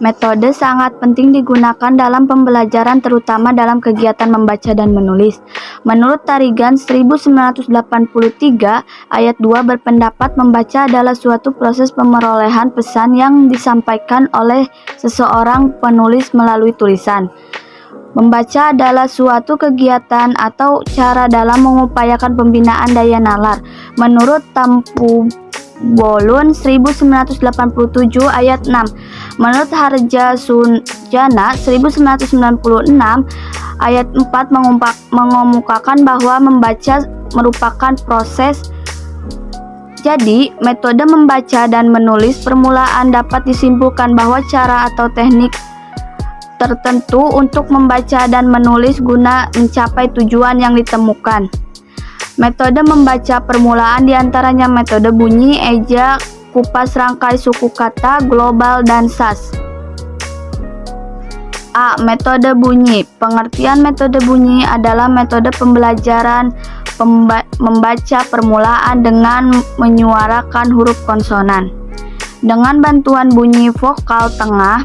Metode sangat penting digunakan dalam pembelajaran terutama dalam kegiatan membaca dan menulis. Menurut Tarigan 1983 ayat 2 berpendapat membaca adalah suatu proses pemerolehan pesan yang disampaikan oleh seseorang penulis melalui tulisan. Membaca adalah suatu kegiatan atau cara dalam mengupayakan pembinaan daya nalar. Menurut Tampu Bolun 1987 ayat 6. Menurut Harja Sujana 1996 ayat 4 mengemukakan bahwa membaca merupakan proses. Jadi, metode membaca dan menulis permulaan dapat disimpulkan bahwa cara atau teknik tertentu untuk membaca dan menulis guna mencapai tujuan yang ditemukan. Metode membaca permulaan diantaranya metode bunyi, eja, kupas rangkai suku kata, global, dan SAS. A. Metode bunyi. Pengertian metode bunyi adalah metode pembelajaran membaca permulaan dengan menyuarakan huruf konsonan. Dengan bantuan bunyi vokal tengah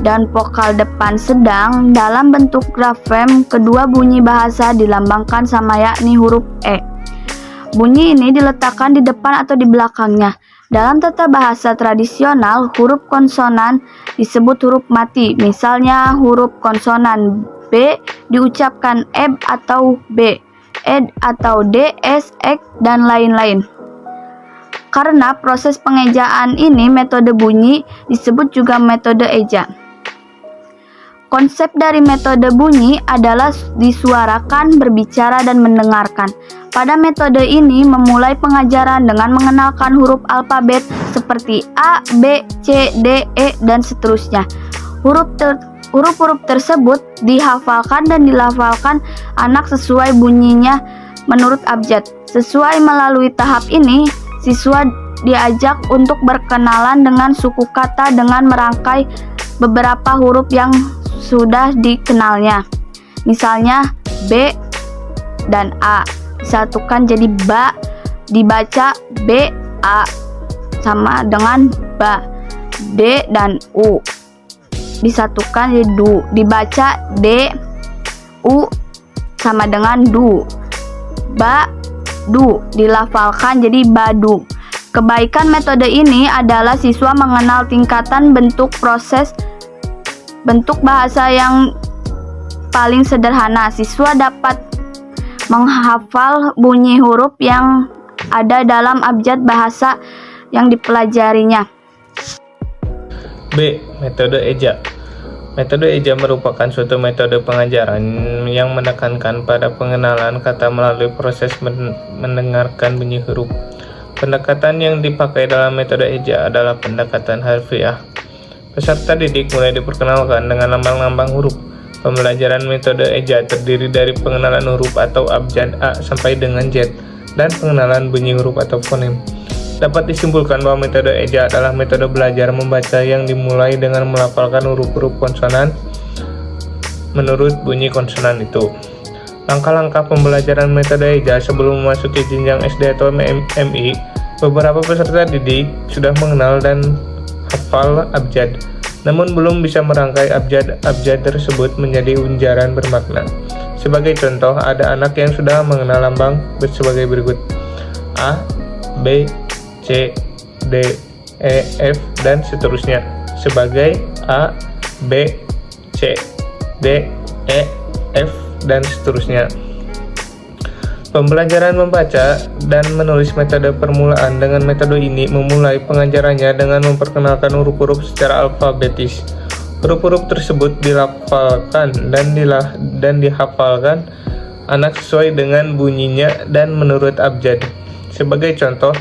dan vokal depan sedang dalam bentuk grafem, kedua bunyi bahasa dilambangkan sama yakni huruf E. Bunyi ini diletakkan di depan atau di belakangnya. Dalam tata bahasa tradisional, huruf konsonan disebut huruf mati. Misalnya huruf konsonan B diucapkan eb atau B, ed atau D, S, ek, dan lain-lain. Karena proses pengejaan ini metode bunyi disebut juga metode eja. Konsep dari metode bunyi adalah disuarakan, berbicara, dan mendengarkan. Pada metode ini memulai pengajaran dengan mengenalkan huruf alfabet seperti A, B, C, D, E, dan seterusnya. Huruf-huruf tersebut dihafalkan dan dilafalkan anak sesuai bunyinya menurut abjad. Sesuai melalui tahap ini, siswa diajak untuk berkenalan dengan suku kata dengan merangkai beberapa huruf yang sudah dikenalnya. Misalnya B dan A disatukan jadi ba, dibaca B A sama dengan ba. D dan U disatukan jadi du, dibaca D U sama dengan du. Ba du dilafalkan jadi badu. Kebaikan metode ini adalah siswa mengenal tingkatan bentuk bahasa yang paling sederhana. Siswa dapat menghafal bunyi huruf yang ada dalam abjad bahasa yang dipelajarinya. B. Metode eja. Metode eja merupakan suatu metode pengajaran yang menekankan pada pengenalan kata melalui proses mendengarkan bunyi huruf. Pendekatan yang dipakai dalam metode eja adalah pendekatan harfiah. Peserta didik mulai diperkenalkan dengan lambang-lambang huruf. Pembelajaran metode eja terdiri dari pengenalan huruf atau abjad A sampai dengan Z dan pengenalan bunyi huruf atau fonem. Dapat disimpulkan bahwa metode eja adalah metode belajar membaca yang dimulai dengan melafalkan huruf-huruf konsonan menurut bunyi konsonan itu. Langkah-langkah pembelajaran metode eja sebelum memasuki jenjang SD atau MI, beberapa peserta didik sudah mengenal dan hafal abjad, namun belum bisa merangkai abjad tersebut menjadi ujaran bermakna. Sebagai contoh, ada anak yang sudah mengenal lambang sebagai berikut: A, B, C, D, E, F, dan seterusnya sebagai A, B, C, D, E, F, dan seterusnya. Pembelajaran membaca dan menulis metode permulaan dengan metode ini memulai pengajarannya dengan memperkenalkan huruf-huruf secara alfabetis. Huruf-huruf tersebut dilafalkan dan dihafalkan anak sesuai dengan bunyinya dan menurut abjad. Sebagai contoh,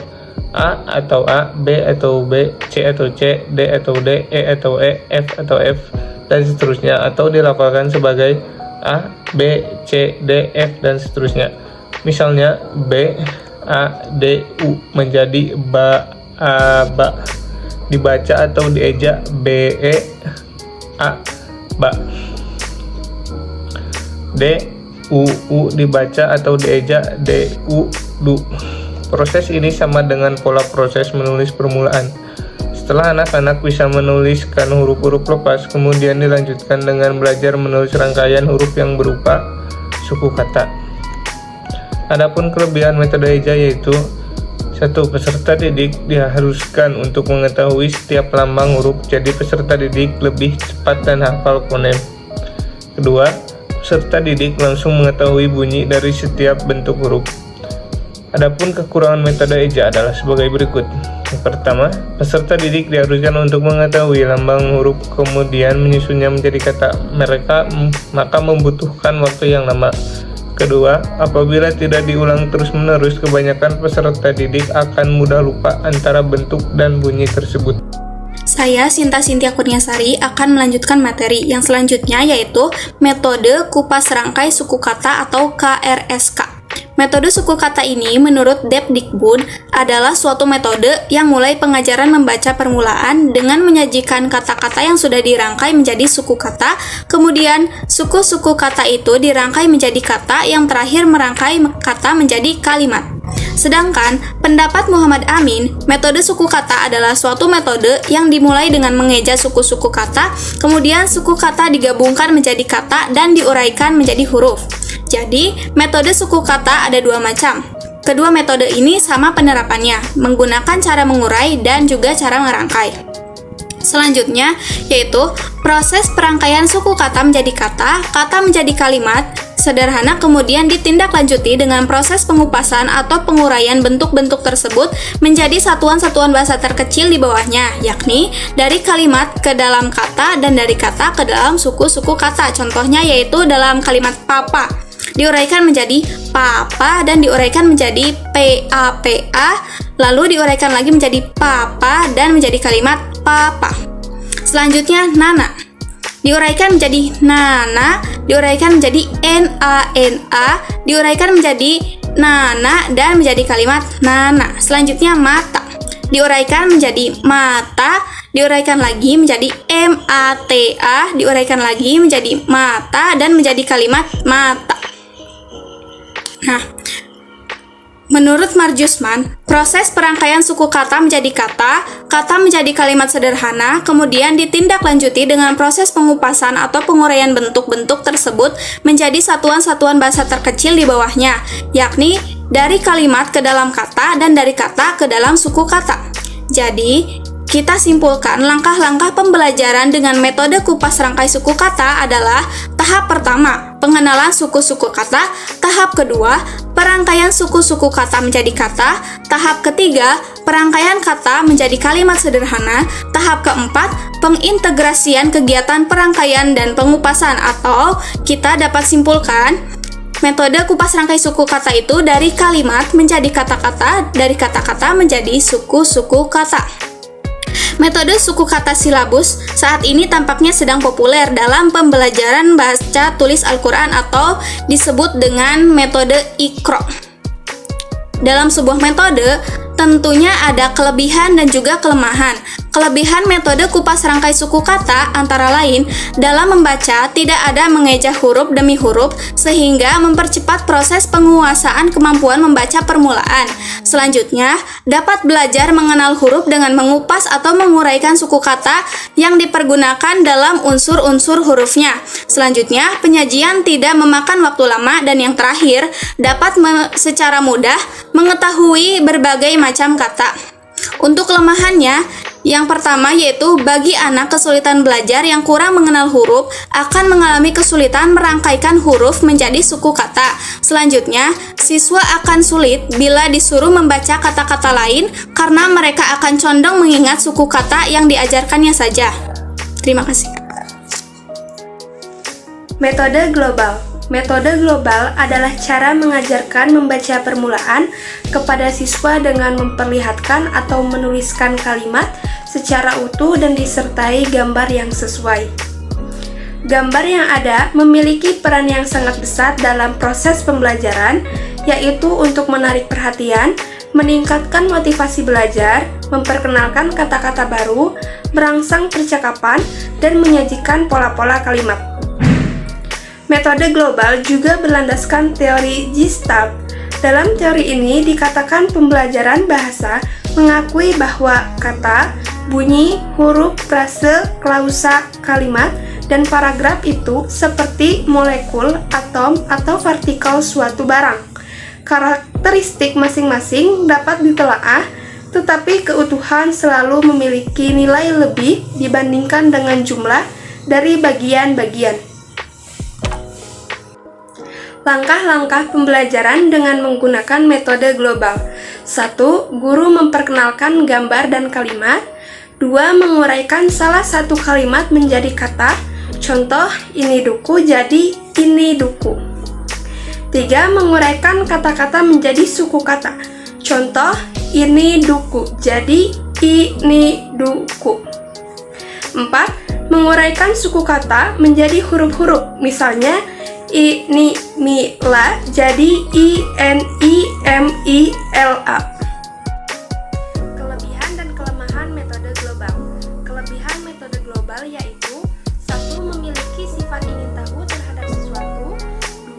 A atau A, B atau B, C atau C, D atau D, E atau E, F atau F, dan seterusnya, atau dilafalkan sebagai A, B, C, D, F, dan seterusnya. Misalnya B, A, D, U menjadi ba, A, ba. Dibaca atau dieja B, E, A, ba. D, U dibaca atau dieja D, U, du. Proses ini sama dengan pola proses menulis permulaan. Setelah anak-anak bisa menuliskan huruf-huruf lepas, kemudian dilanjutkan dengan belajar menulis rangkaian huruf yang berupa suku kata. Adapun kelebihan metode eja yaitu: 1. Peserta didik diharuskan untuk mengetahui setiap lambang huruf, jadi peserta didik lebih cepat dan hafal fonem. 2. Peserta didik langsung mengetahui bunyi dari setiap bentuk huruf. Adapun kekurangan metode eja adalah sebagai berikut. Yang pertama, peserta didik diharuskan untuk mengetahui lambang huruf kemudian menyusunnya menjadi kata. Maka membutuhkan waktu yang lama. Kedua, apabila tidak diulang terus-menerus, kebanyakan peserta didik akan mudah lupa antara bentuk dan bunyi tersebut. Saya, Sinta Sintia Kurniasari, akan melanjutkan materi yang selanjutnya, yaitu metode kupas rangkai suku kata atau KRSK. Metode suku kata ini menurut Depdikbud adalah suatu metode yang mulai pengajaran membaca permulaan dengan menyajikan kata-kata yang sudah dirangkai menjadi suku kata, kemudian suku-suku kata itu dirangkai menjadi kata yang terakhir merangkai kata menjadi kalimat. Sedangkan pendapat Muhammad Amin, metode suku kata adalah suatu metode yang dimulai dengan mengeja suku-suku kata, kemudian suku kata digabungkan menjadi kata dan diuraikan menjadi huruf. Jadi, metode suku kata ada dua macam. Kedua metode ini sama penerapannya, menggunakan cara mengurai dan juga cara merangkai. Selanjutnya, yaitu proses perangkaian suku kata menjadi kata, kata menjadi kalimat, sederhana kemudian ditindaklanjuti dengan proses pengupasan atau penguraian bentuk-bentuk tersebut menjadi satuan-satuan bahasa terkecil di bawahnya, yakni dari kalimat ke dalam kata dan dari kata ke dalam suku-suku kata. Contohnya yaitu dalam kalimat papa, diuraikan menjadi papa dan diuraikan menjadi PAPA, lalu diuraikan lagi menjadi papa dan menjadi kalimat papa. Selanjutnya nana, diuraikan menjadi nana, diuraikan menjadi NANA, diuraikan menjadi nana dan menjadi kalimat nana. Selanjutnya mata, diuraikan menjadi mata, diuraikan lagi menjadi MATA, diuraikan lagi menjadi mata dan menjadi kalimat mata. Nah, menurut Marjusman, proses perangkaian suku kata menjadi kata, kata menjadi kalimat sederhana, kemudian ditindaklanjuti dengan proses pengupasan atau penguraian bentuk-bentuk tersebut menjadi satuan-satuan bahasa terkecil di bawahnya, yakni dari kalimat ke dalam kata dan dari kata ke dalam suku kata. Jadi, kita simpulkan langkah-langkah pembelajaran dengan metode kupas rangkai suku kata adalah: tahap pertama, pengenalan suku-suku kata; tahap kedua, perangkaian suku-suku kata menjadi kata; tahap ketiga, perangkaian kata menjadi kalimat sederhana; tahap keempat, pengintegrasian kegiatan perangkaian dan pengupasan, atau kita dapat simpulkan metode kupas rangkai suku kata itu dari kalimat menjadi kata-kata, dari kata-kata menjadi suku-suku kata. Metode suku kata silabus saat ini tampaknya sedang populer dalam pembelajaran baca tulis Al-Quran atau disebut dengan metode Iqra. Dalam sebuah metode, tentunya ada kelebihan dan juga kelemahan. Kelebihan metode kupas rangkai suku kata antara lain dalam membaca tidak ada mengeja huruf demi huruf sehingga mempercepat proses penguasaan kemampuan membaca permulaan. Selanjutnya, dapat belajar mengenal huruf dengan mengupas atau menguraikan suku kata yang dipergunakan dalam unsur-unsur hurufnya. Selanjutnya, penyajian tidak memakan waktu lama dan yang terakhir, dapat secara mudah mengetahui berbagai macam kata. Untuk kelemahannya, yang pertama yaitu bagi anak kesulitan belajar yang kurang mengenal huruf akan mengalami kesulitan merangkaikan huruf menjadi suku kata. Selanjutnya, siswa akan sulit bila disuruh membaca kata-kata lain karena mereka akan condong mengingat suku kata yang diajarkannya saja. Terima kasih. Metode global. Metode global adalah cara mengajarkan membaca permulaan kepada siswa dengan memperlihatkan atau menuliskan kalimat secara utuh dan disertai gambar yang sesuai. Gambar yang ada memiliki peran yang sangat besar dalam proses pembelajaran, yaitu untuk menarik perhatian, meningkatkan motivasi belajar, memperkenalkan kata-kata baru, merangsang percakapan, dan menyajikan pola-pola kalimat. Metode global juga berlandaskan teori Gestalt. Dalam teori ini dikatakan pembelajaran bahasa mengakui bahwa kata, bunyi, huruf, frase, klausa, kalimat, dan paragraf itu seperti molekul, atom, atau partikel suatu barang. Karakteristik masing-masing dapat ditelaah, tetapi keutuhan selalu memiliki nilai lebih dibandingkan dengan jumlah dari bagian-bagian. Langkah-langkah pembelajaran dengan menggunakan metode global. 1. Guru memperkenalkan gambar dan kalimat. 2. Menguraikan salah satu kalimat menjadi kata. Contoh, ini duku jadi ini duku. 3. Menguraikan kata-kata menjadi suku kata. Contoh, ini duku jadi ini duku. 4. Menguraikan suku kata menjadi huruf-huruf. Misalnya, ini mila jadi INIMILA. Kelebihan dan kelemahan metode global. Kelebihan metode global yaitu 1. Memiliki sifat ingin tahu terhadap sesuatu.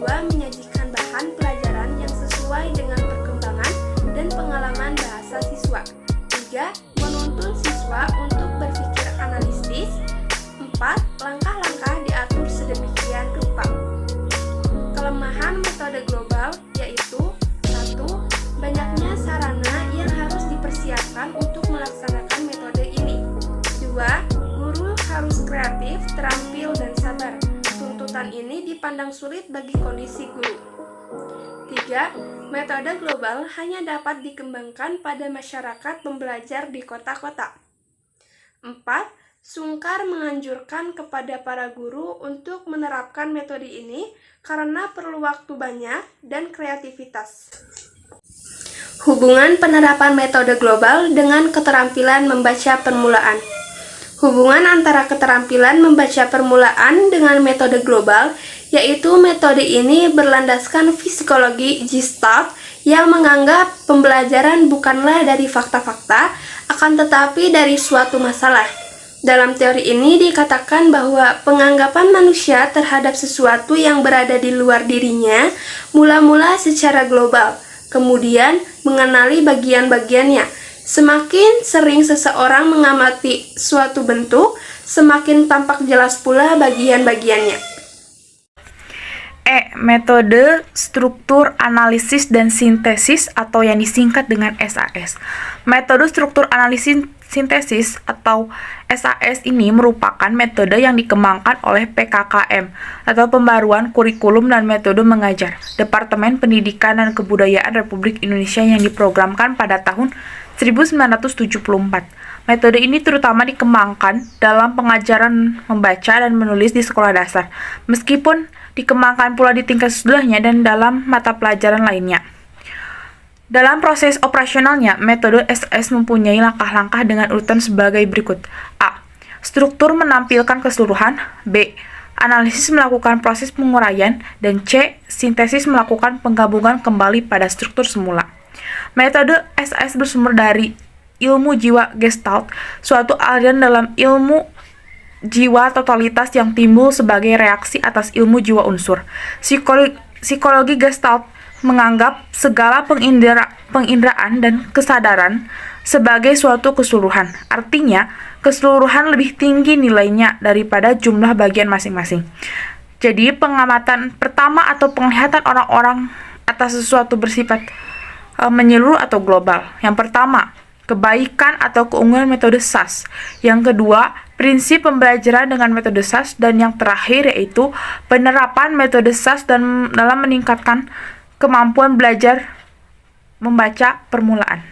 2. Menyajikan bahan pelajaran yang sesuai dengan perkembangan dan pengalaman bahasa siswa. 3. Menuntun siswa untuk berpikir analitis. 4. Langkah-langkah diatur sedemikian rupa. Kelemahan metode global yaitu 1. Banyaknya sarana yang harus dipersiapkan untuk melaksanakan metode ini. 2. Guru harus kreatif, terampil, dan sabar. Tuntutan ini dipandang sulit bagi kondisi guru. 3. Metode global hanya dapat dikembangkan pada masyarakat pembelajar di kota-kota. 4. Sungkar menganjurkan kepada para guru untuk menerapkan metode ini karena perlu waktu banyak dan kreativitas. Hubungan penerapan metode global dengan keterampilan membaca permulaan. Hubungan antara keterampilan membaca permulaan dengan metode global, yaitu metode ini berlandaskan psikologi Gestalt yang menganggap pembelajaran bukanlah dari fakta-fakta, akan tetapi dari suatu masalah. Dalam teori ini dikatakan bahwa penganggapan manusia terhadap sesuatu yang berada di luar dirinya mula-mula secara global, kemudian mengenali bagian-bagiannya. Semakin sering seseorang mengamati suatu bentuk, semakin tampak jelas pula bagian-bagiannya. Metode struktur analisis dan sintesis atau yang disingkat dengan SAS. Metode struktur analisis sintesis atau SAS ini merupakan metode yang dikembangkan oleh PKKM atau Pembaruan Kurikulum dan Metode Mengajar, Departemen Pendidikan dan Kebudayaan Republik Indonesia yang diprogramkan pada tahun 1974. Metode ini terutama dikembangkan dalam pengajaran membaca dan menulis di sekolah dasar, meskipun dikembangkan pula di tingkat sesudahnya dan dalam mata pelajaran lainnya. Dalam proses operasionalnya, metode SAS mempunyai langkah-langkah dengan urutan sebagai berikut. A. Struktur menampilkan keseluruhan. B. Analisis melakukan proses penguraian. Dan C. Sintesis melakukan penggabungan kembali pada struktur semula. Metode SAS bersumber dari ilmu jiwa Gestalt, suatu aliran dalam ilmu jiwa totalitas yang timbul sebagai reaksi atas ilmu jiwa unsur. Psikologi Gestalt menganggap segala penginderaan dan kesadaran sebagai suatu keseluruhan. Artinya, keseluruhan lebih tinggi nilainya daripada jumlah bagian masing-masing. Jadi, pengamatan pertama atau penglihatan orang-orang atas sesuatu bersifat menyeluruh atau global. Yang pertama, kebaikan atau keunggulan metode SAS. Yang kedua, prinsip pembelajaran dengan metode SAS. Dan yang terakhir yaitu penerapan metode SAS dan dalam meningkatkan kemampuan belajar membaca permulaan.